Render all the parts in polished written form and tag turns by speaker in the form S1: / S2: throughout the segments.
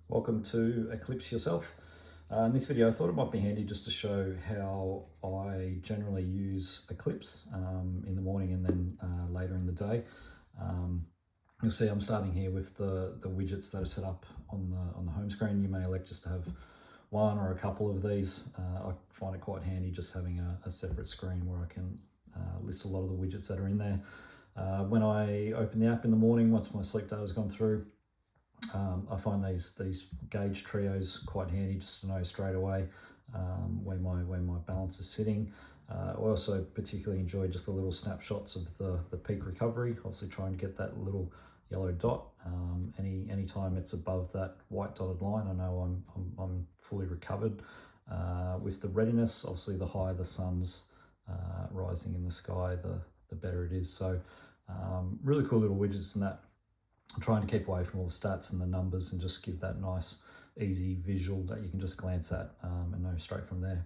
S1: Welcome to Eclipse Yourself. In this video I thought it might be handy just to show how I generally use Eclipse in the morning and then later in the day. You'll see I'm starting here with the widgets that are set up on the home screen. You may elect just to have one or a couple of these. I find it quite handy just having a separate screen where I can list a lot of the widgets that are in there. When I open the app in the morning, once my sleep data has gone through, I find these gauge trios quite handy just to know straight away where my balance is sitting. I also particularly enjoy just the little snapshots of the peak recovery. Obviously trying to get that little yellow dot. Any time it's above that white dotted line, I know I'm fully recovered. With the readiness, obviously the higher the sun's rising in the sky, the better it is. So really cool little widgets in that. I'm trying to keep away from all the stats and the numbers and just give that nice, easy visual that you can just glance at and know straight from there.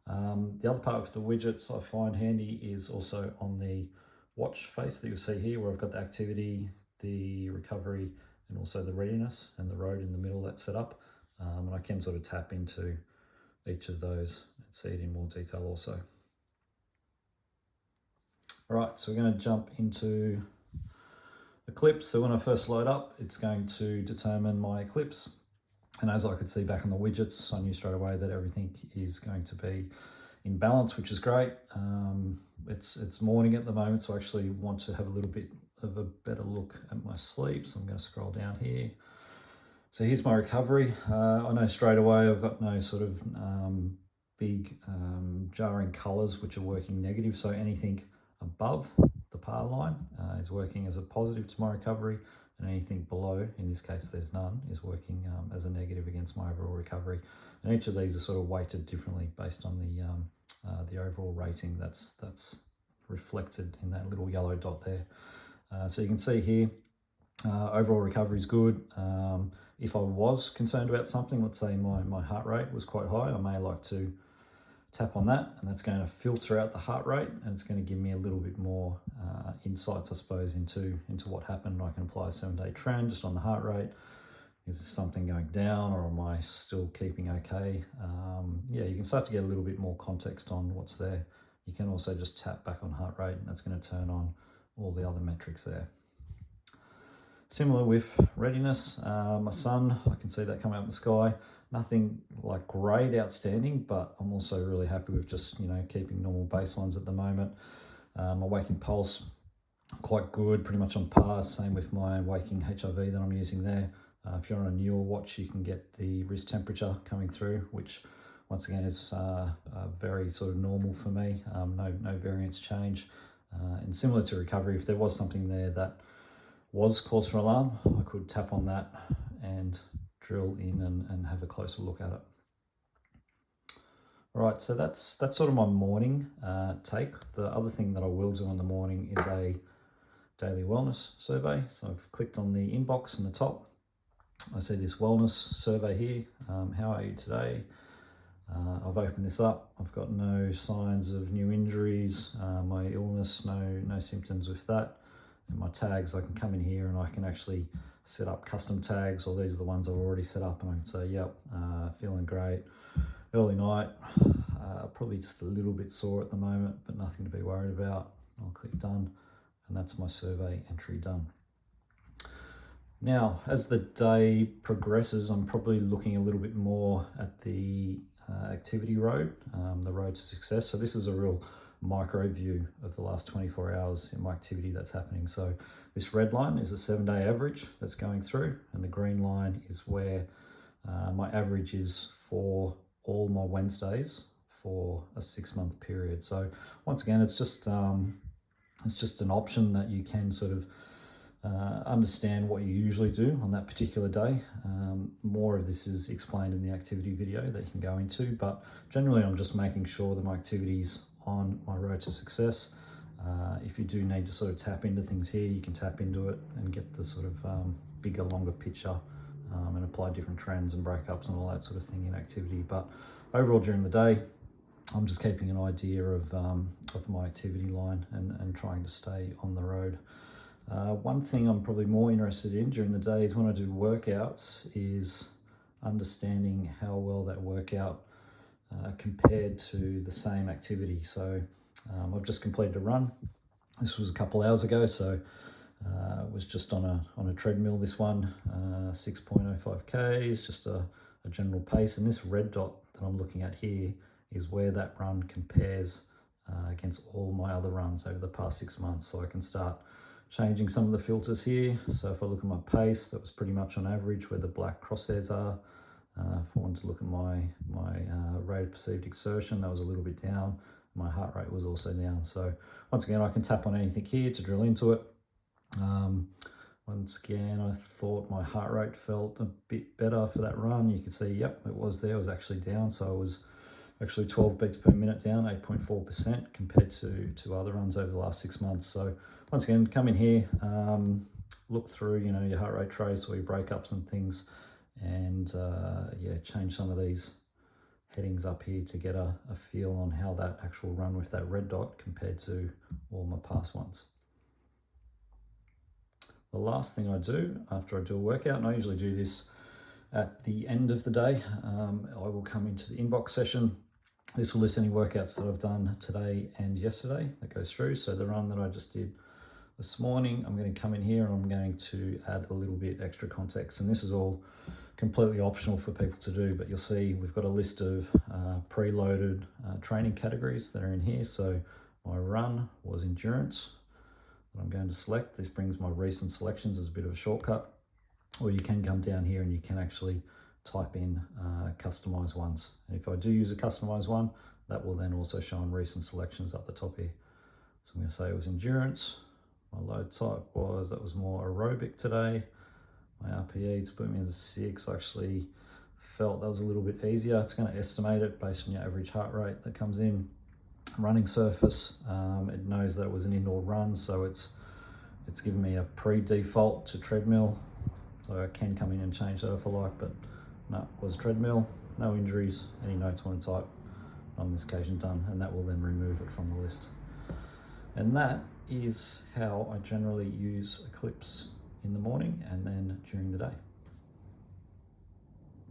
S1: The other part of the widgets I find handy is also on the watch face that you'll see here, where I've got the activity, the recovery, and also the readiness and the road in the middle that's set up. And I can sort of tap into each of those and see it in more detail also. All right, so we're going to jump into Eclipse. So when I first load up, it's going to determine my eclipse. And as I could see back on the widgets, I knew straight away that everything is going to be in balance, which is great. It's morning at the moment, so I actually want to have a little bit of a better look at my sleep. So I'm going to scroll down here. So here's my recovery. I know straight away I've got no sort of big jarring colors which are working negative. So anything above the par line is working as a positive to my recovery, and anything below, in this case there's none, is working as a negative against my overall recovery. And each of these are sort of weighted differently based on the overall rating that's reflected in that little yellow dot there. So you can see here, overall recovery is good. If I was concerned about something, let's say my heart rate was quite high, I may like to tap on that, and that's going to filter out the heart rate, and it's going to give me a little bit more insights, I suppose, into what happened. I can apply a 7-day trend just on the heart rate. Is something going down, or am I still keeping okay? Yeah, you can start to get a little bit more context on what's there. You can also just tap back on heart rate, and that's going to turn on all the other metrics there. Similar with readiness, my sun, I can see that come out in the sky. Nothing like great outstanding, but I'm also really happy with just, keeping normal baselines at the moment. My waking pulse, quite good, pretty much on par. Same with my waking HRV that I'm using there. If you're on a newer watch, you can get the wrist temperature coming through, which once again is very sort of normal for me. No variance change. And similar to recovery, if there was something there that was cause for alarm, I could tap on that and drill in and have a closer look at it. All right, so that's sort of my morning take. The other thing that I will do in the morning is a daily wellness survey. So I've clicked on the inbox in the top. I see this wellness survey here. How are you today? I've opened this up. I've got no signs of new injuries, my illness, no symptoms with that. And my tags, I can come in here and I can actually set up custom tags, or these are the ones I've already set up, and I can say, yep, feeling great. Early night, probably just a little bit sore at the moment, but nothing to be worried about. I'll click done, and that's my survey entry done. Now, as the day progresses, I'm probably looking a little bit more at the activity road, the road to success. So this is a real micro view of the last 24 hours in my activity that's happening. So this red line is a 7-day average that's going through, and the green line is where my average is for all my Wednesdays for a 6-month period. So once again, it's just an option that you can sort of understand what you usually do on that particular day. More of this is explained in the activity video that you can go into, but generally I'm just making sure that my activities on my road to success. If you do need to sort of tap into things here, you can tap into it and get the sort of bigger, longer picture and apply different trends and breakups and all that sort of thing in activity. But overall during the day, I'm just keeping an idea of my activity line and trying to stay on the road. One thing I'm probably more interested in during the day is when I do workouts is understanding how well that workout compared to the same activity. So I've just completed a run. This was a couple hours ago, so it was just on a treadmill, this one, 6.05 Ks, just a general pace. And this red dot that I'm looking at here is where that run compares against all my other runs over the past 6 months. So I can start changing some of the filters here. So if I look at my pace, that was pretty much on average where the black crosshairs are. If I wanted to look at my rate of perceived exertion, that was a little bit down. My heart rate was also down. So once again, I can tap on anything here to drill into it. Once again, I thought my heart rate felt a bit better for that run. You can see, yep, it was there. It was actually down. So I was actually 12 beats per minute down, 8.4% compared to other runs over the last 6 months. So once again, come in here, look through, you know, your heart rate trace or your breakups and things, and yeah, change some of these headings up here to get a feel on how that actual run with that red dot compared to all my past ones. The last thing I do after I do a workout, and I usually do this at the end of the day, I will come into the inbox session. This will list any workouts that I've done today and yesterday that goes through. So the run that I just did this morning, I'm going to come in here and I'm going to add a little bit extra context. And this is all completely optional for people to do, but you'll see we've got a list of preloaded training categories that are in here. So my run was endurance that I'm going to select. This brings my recent selections as a bit of a shortcut, or you can come down here and you can actually type in customize ones. And if I do use a customized one, that will then also show in recent selections up the top here. So I'm going to say it was endurance. My load type that was more aerobic today. My RPE, to put me as a 6, actually felt that was a little bit easier. It's going to estimate it based on your average heart rate that comes in. Running surface, it knows that it was an indoor run, so it's given me a pre-default to treadmill. So I can come in and change that if I like, but no, it was treadmill, no injuries, any notes I want to type, on this occasion done, and that will then remove it from the list. And that is how I generally use Eclipse in the morning and then during the day.